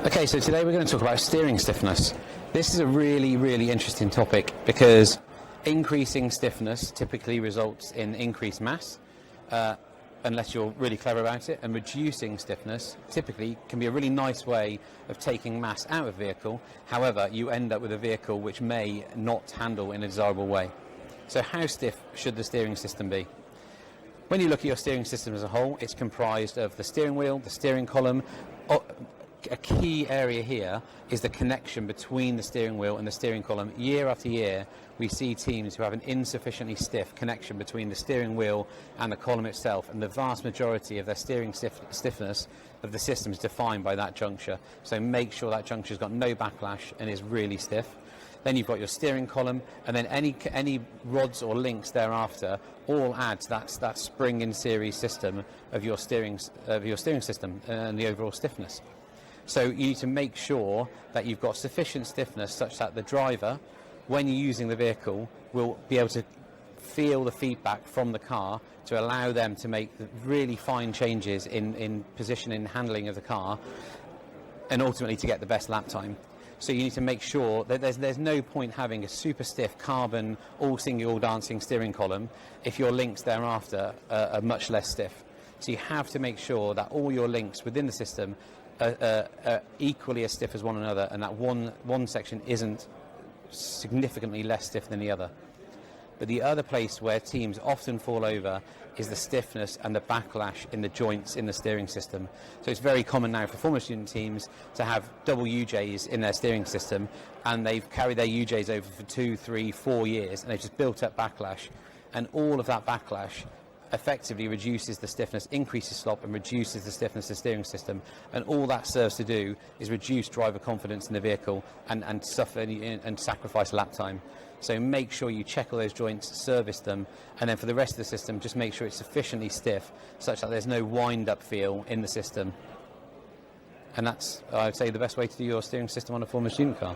Okay, so today we're going to talk about steering stiffness. This is a really interesting topic because increasing stiffness typically results in increased mass, unless you're really clever about it, and reducing stiffness typically can be a really nice way of taking mass out of a vehicle. However, you end up with a vehicle which may not handle in a desirable way. So how stiff should the steering system be? When you look at your steering system as a whole, it's comprised of the steering wheel, the steering column. A key area here is the connection between the steering wheel and the steering column. Year after year, we see teams who have an insufficiently stiff connection between the steering wheel and the column itself, and the vast majority of their steering stiffness of the system is defined by that juncture. So make sure that juncture's got no backlash and is really stiff. Then you've got your steering column, and then any rods or links thereafter all add to that spring in series system of your steering system and the overall stiffness. So you need to make sure that you've got sufficient stiffness such that the driver, when you're using the vehicle, will be able to feel the feedback from the car to allow them to make really fine changes in position and handling of the car, and ultimately to get the best lap time. So you need to make sure that there's no point having a super stiff carbon all singing all dancing steering column if your links thereafter are much less stiff. So you have to make sure that all your links within the system are equally as stiff as one another, and that one section isn't significantly less stiff than the other. But the other place where teams often fall over is the stiffness and the backlash in the joints in the steering system. So it's very common now for Formula Student teams to have double UJs in their steering system, and they've carried their UJs over for 2, 3, 4 years, and they've just built up backlash. And all of that backlash effectively reduces the stiffness, increases slop, and reduces the stiffness of the steering system. And all that serves to do is reduce driver confidence in the vehicle and suffer and sacrifice lap time. So make sure you check all those joints, service them, and then for the rest of the system, just make sure it's sufficiently stiff such that there's no wind-up feel in the system. And that's, I'd say, the best way to do your steering system on a Formula Student car.